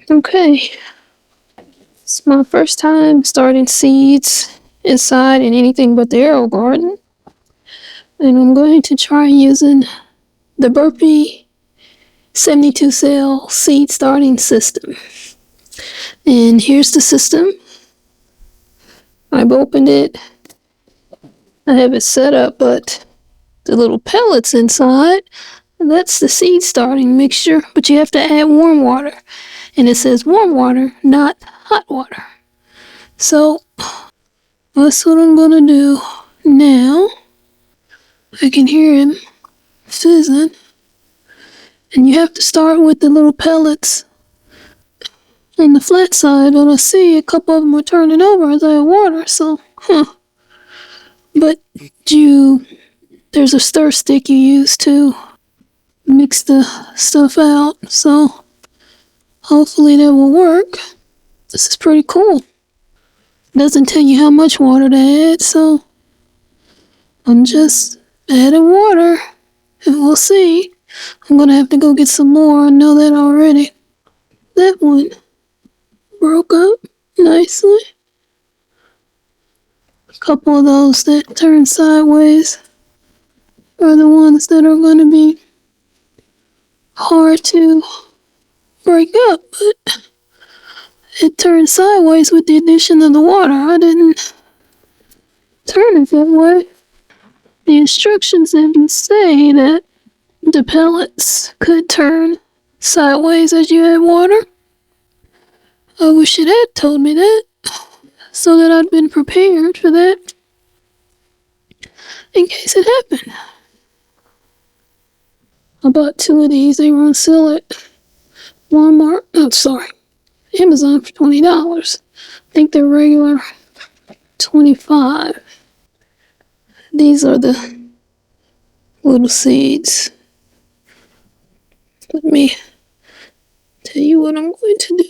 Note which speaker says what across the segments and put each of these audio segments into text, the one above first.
Speaker 1: Okay, it's my first time starting seeds inside in anything but the Aerogarden. And I'm going to try using the Burpee 72 cell seed starting system. And here's the system. I've opened it. I have it set up, but the little pellets inside, that's the seed starting mixture, but you have to add warm water. And it says warm water, not hot water. So that's what I'm gonna do now. I can hear him fizzing. And you have to start with the little pellets on the flat side, but I see a couple of them are turning over as I add water, so, But there's a stir stick you use to mix the stuff out, so hopefully that will work. This is pretty cool. It doesn't tell you how much water to add, so I'm just adding water, and we'll see. I'm gonna have to go get some more, I know that already. That one broke up nicely. A couple of those that turn sideways are the ones that are going to be hard to break up, but it turned sideways with the addition of the water. I didn't turn it that way. The instructions didn't say that the pellets could turn sideways as you add water. I wish it had told me that, so that I'd been prepared for that in case it happened. I bought 2 of these. They were on sale at Amazon for $20. I think they're regular $25. These are the little seeds. Let me tell you what I'm going to do.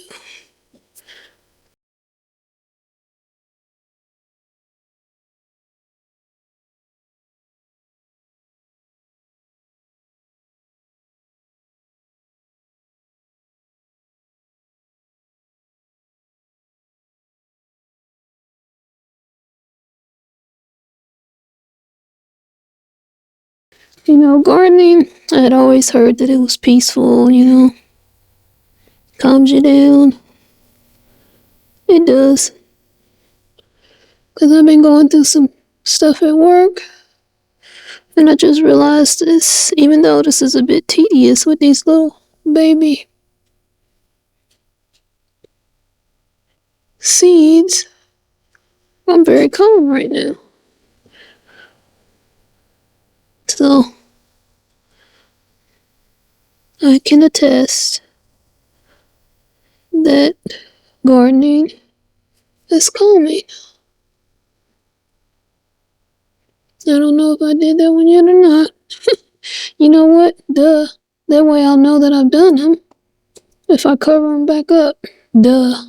Speaker 1: Gardening, I had always heard that it was peaceful, calms you down. It does. Because I've been going through some stuff at work, and I just realized this, even though this is a bit tedious with these little baby seeds, I'm very calm right now. So, I can attest that gardening is calming. I don't know if I did that one yet or not. You know what? Duh. That way I'll know that I've done them. If I cover them back up. Duh.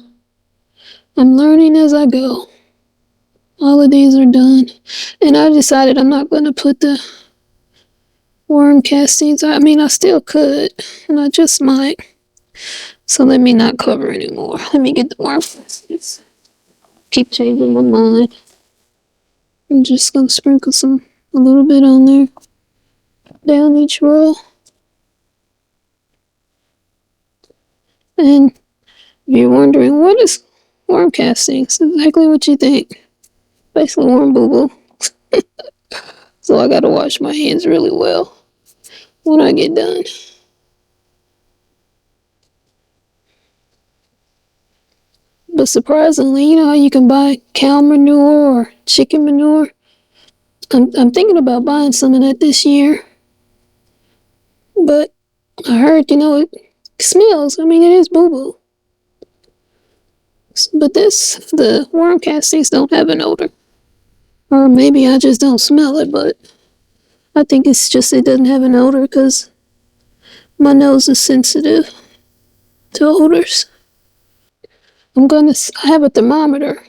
Speaker 1: I'm learning as I go. All of these are done. And I decided I'm not going to put the worm castings. I mean, I still could. And I just might. So let me not cover anymore. Let me get the worm castings. Keep changing my mind. I'm just going to sprinkle a little bit on there. Down each row. And if you're wondering, what is worm castings? Exactly what you think. Basically worm boo-boo. So I gotta wash my hands really well when I get done. But surprisingly, you know how you can buy cow manure or chicken manure? I'm thinking about buying some of that this year. But I heard, it smells. I mean, it is boo-boo. But the worm castings don't have an odor. Or maybe I just don't smell it, but I think it's just it doesn't have an odor because my nose is sensitive to odors. I have a thermometer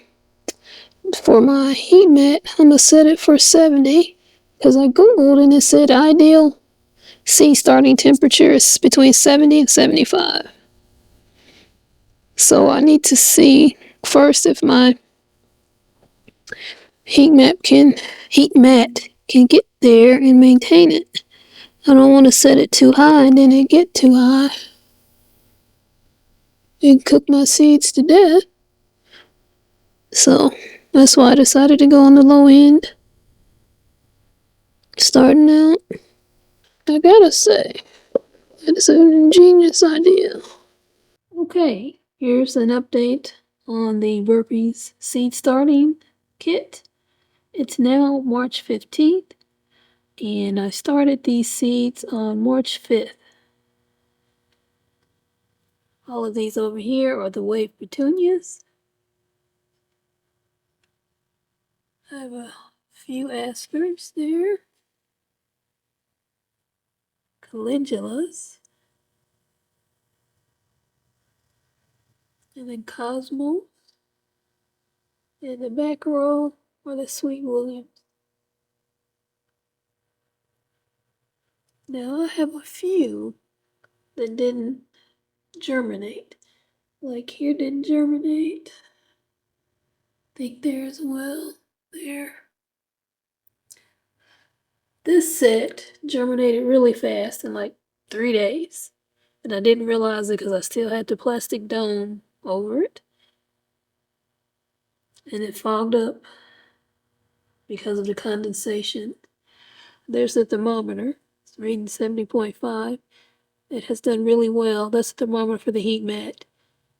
Speaker 1: for my heat mat. I'm gonna set it for 70 because I googled and it said ideal seed starting temperature is between 70 and 75. So I need to see first if my heat mat can get there and maintain it. I don't want to set it too high and then it get too high and cook my seeds to death. So that's why I decided to go on the low end. Starting out, I gotta say, that is an ingenious idea. Okay, here's an update on the Burpee's seed starting kit. It's now March 15th, and I started these seeds on March 5th. All of these over here are the wave petunias. I have a few aspers there. Calendulas. And then cosmos. In the back row are the Sweet Williams. Now I have a few that didn't germinate. Like here didn't germinate. I think there as well. There. This set germinated really fast in like 3 days. And I didn't realize it because I still had the plastic dome over it. And it fogged up because of the condensation. There's the thermometer. It's reading 70.5. It has done really well. That's the thermometer for the heat mat.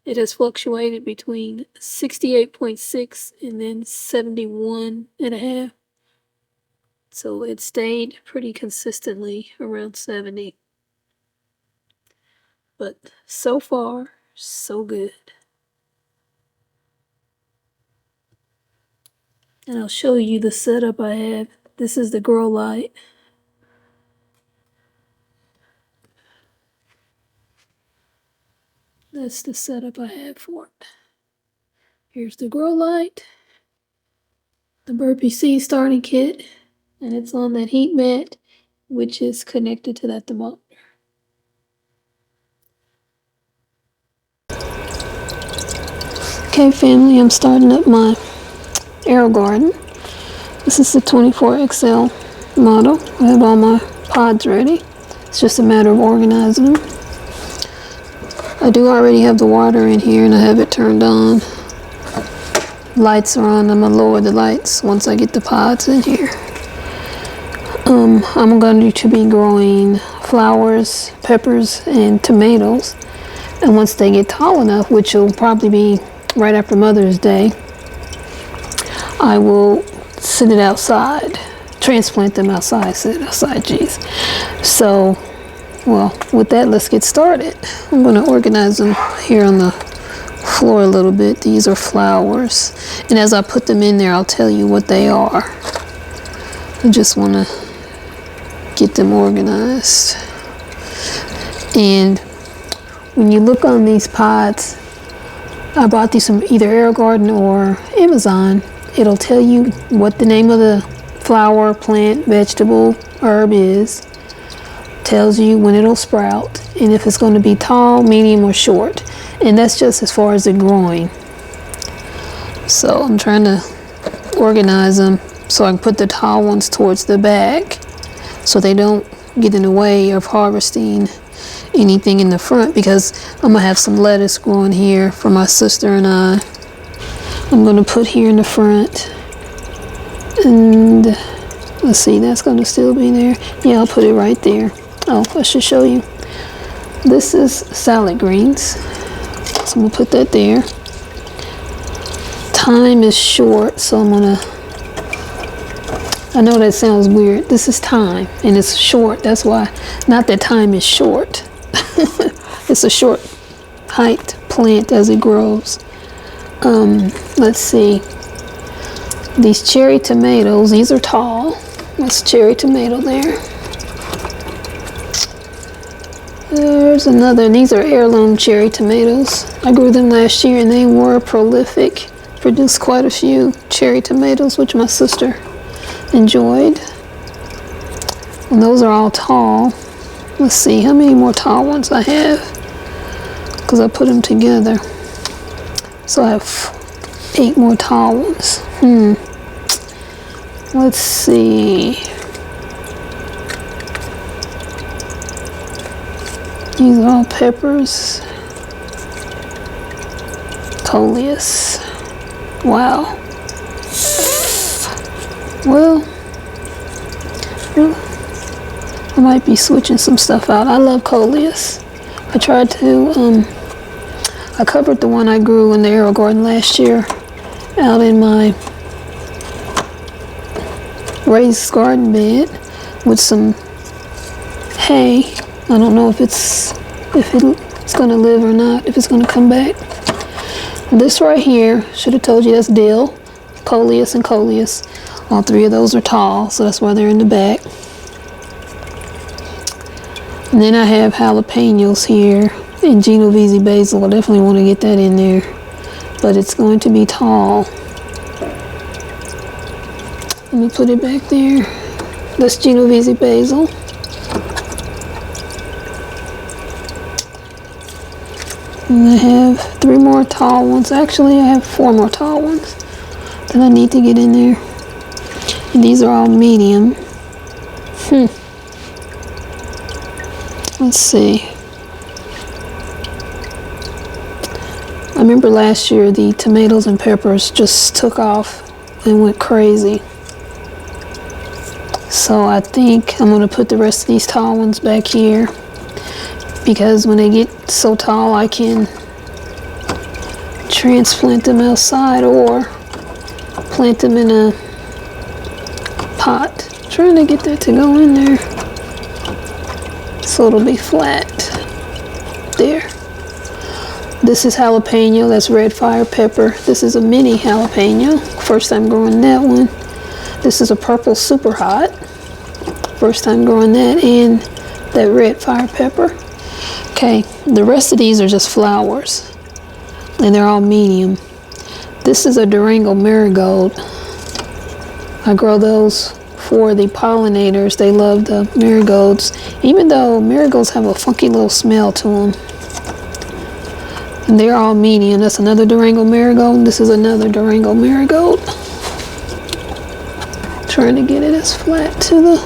Speaker 1: It has fluctuated between 68.6 and then 71.5. So it stayed pretty consistently around 70. But so far, so good. And I'll show you the setup I have. This is the grow light. That's the setup I have for it. Here's the grow light, the Burpee seed starting kit, and it's on that heat mat, which is connected to that thermometer. Okay, family, I'm starting up my Aerogarden. This is the 24XL model. I have all my pods ready. It's just a matter of organizing them. I do already have the water in here and I have it turned on. Lights are on. I'm gonna lower the lights once I get the pods in here. I'm going to be growing flowers, peppers, and tomatoes. And once they get tall enough, which will probably be right after Mother's Day, I will sit it outside, transplant them outside, sit it outside, geez. So, well, with that, let's get started. I'm going to organize them here on the floor a little bit. These are flowers. And as I put them in there, I'll tell you what they are. I just want to get them organized. And when you look on these pods, I bought these from either Aerogarden or Amazon. It'll tell you what the name of the flower, plant, vegetable, herb is. Tells you when it'll sprout and if it's going to be tall, medium, or short. And that's just as far as it growing. So I'm trying to organize them so I can put the tall ones towards the back so they don't get in the way of harvesting anything in the front, because I'm gonna have some lettuce growing here for my sister and I. I'm gonna put here in the front, and let's see, that's gonna still be there. Yeah, I'll put it right there. Oh, I should show you. This is salad greens, so I'm gonna put that there. Time is short, so I'm gonna, I know that sounds weird. This is thyme, and it's short. That's why, not that thyme is short. It's a short height plant as it grows. Let's see. These cherry tomatoes, these are tall. That's cherry tomato there. There's another, these are heirloom cherry tomatoes. I grew them last year and they were prolific. Produced quite a few cherry tomatoes, which my sister enjoyed. And those are all tall. Let's see how many more tall ones I have, because I put them together. So I have 8 more tall ones. Let's see. These are all peppers. Coleus. Wow. Well, I might be switching some stuff out. I love Coleus. I tried to, I covered the one I grew in the Aerogarden last year out in my raised garden bed with some hay. I don't know if it's gonna live or not, if it's gonna come back. This right here, should have told you that's dill, Coleus and Coleus. All 3 of those are tall, so that's why they're in the back. And then I have jalapenos here and Genovese basil. I definitely want to get that in there, but it's going to be tall. Let me put it back there. That's Genovese basil. And I have 3 more tall ones. Actually, I have 4 more tall ones that I need to get in there. And these are all medium. Let's see. I remember last year the tomatoes and peppers just took off and went crazy. So I think I'm going to put the rest of these tall ones back here, because when they get so tall I can transplant them outside or plant them in a pot. I'm trying to get that to go in there so it'll be flat. There. This is jalapeno. That's red fire pepper. This is a mini jalapeno. First time growing that one. This is a purple super hot. First time growing that, and that red fire pepper. Okay, the rest of these are just flowers, and they're all medium. This is a Durango marigold. I grow those for the pollinators. They love the marigolds, even though marigolds have a funky little smell to them. And they're all medium. That's another Durango marigold. This is another Durango marigold. Trying to get it as flat to the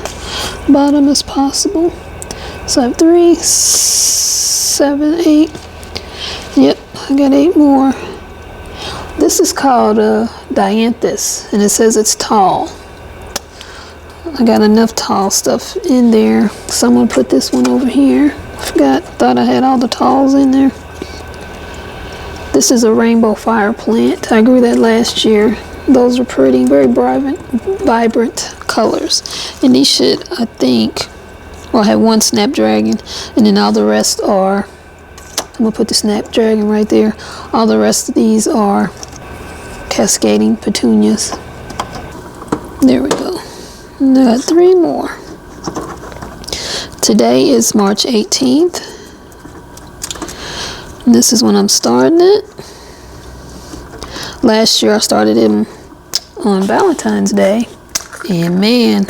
Speaker 1: bottom as possible. So I have 3, 7, 8. Yep, I got 8 more. This is called dianthus, and it says it's tall. I got enough tall stuff in there, so I'm gonna put this one over here. Thought I had all the talls in there. This is a rainbow fire plant. I grew that last year. Those are pretty, very vibrant colors. And these should, I think, well, I have 1 Snapdragon, and then all the rest are, I'm gonna put the Snapdragon right there. All the rest of these are cascading petunias. There we go. And I got 3 more. Today is March 18th. And this is when I'm starting it. Last year I started it on Valentine's Day, and man,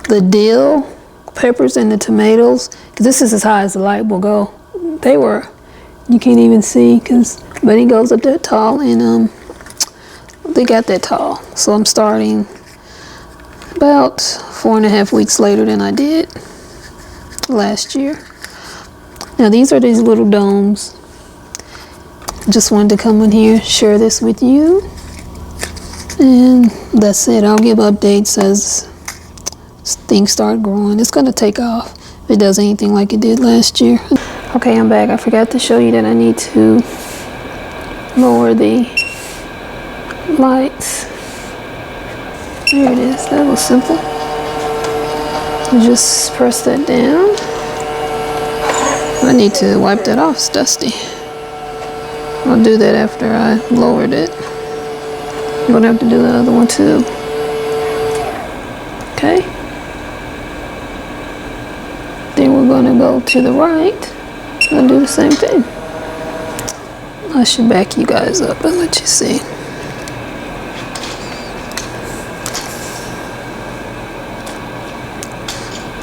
Speaker 1: the dill, peppers, and the tomatoes, because this is as high as the light will go, they were, you can't even see, but it goes up that tall, and they got that tall. So I'm starting about 4.5 weeks later than I did last year. Now these are these little domes. Just wanted to come in here, share this with you, and that's it. I'll give updates as things start growing. It's going to take off if it does anything like it did last year. Okay, I'm back. I forgot to show you that I need to lower the lights. There it is. That was simple. Just press that down. I need to wipe that off. It's dusty. I'll do that after I lowered it. I'm going to have to do the other one too. Okay. Then we're going to go to the right and do the same thing. I should back you guys up and let you see.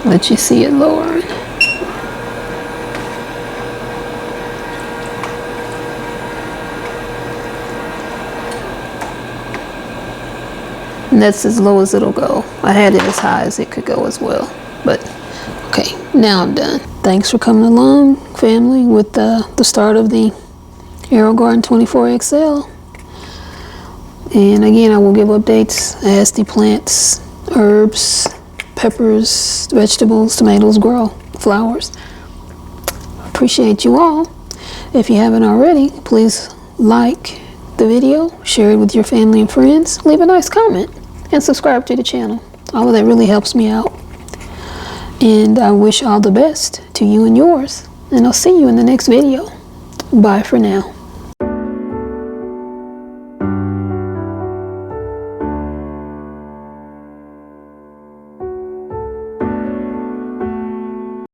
Speaker 1: Let you see it lowering. And that's as low as it'll go. I had it as high as it could go as well. But, okay, now I'm done. Thanks for coming along, family, with the start of the Aerogarden 24XL. And again, I will give updates as the plants, herbs, peppers, vegetables, tomatoes grow, flowers. Appreciate you all. If you haven't already, please like the video, share it with your family and friends, leave a nice comment, and subscribe to the channel. All of that really helps me out. And I wish all the best to you and yours. And I'll see you in the next video. Bye for now.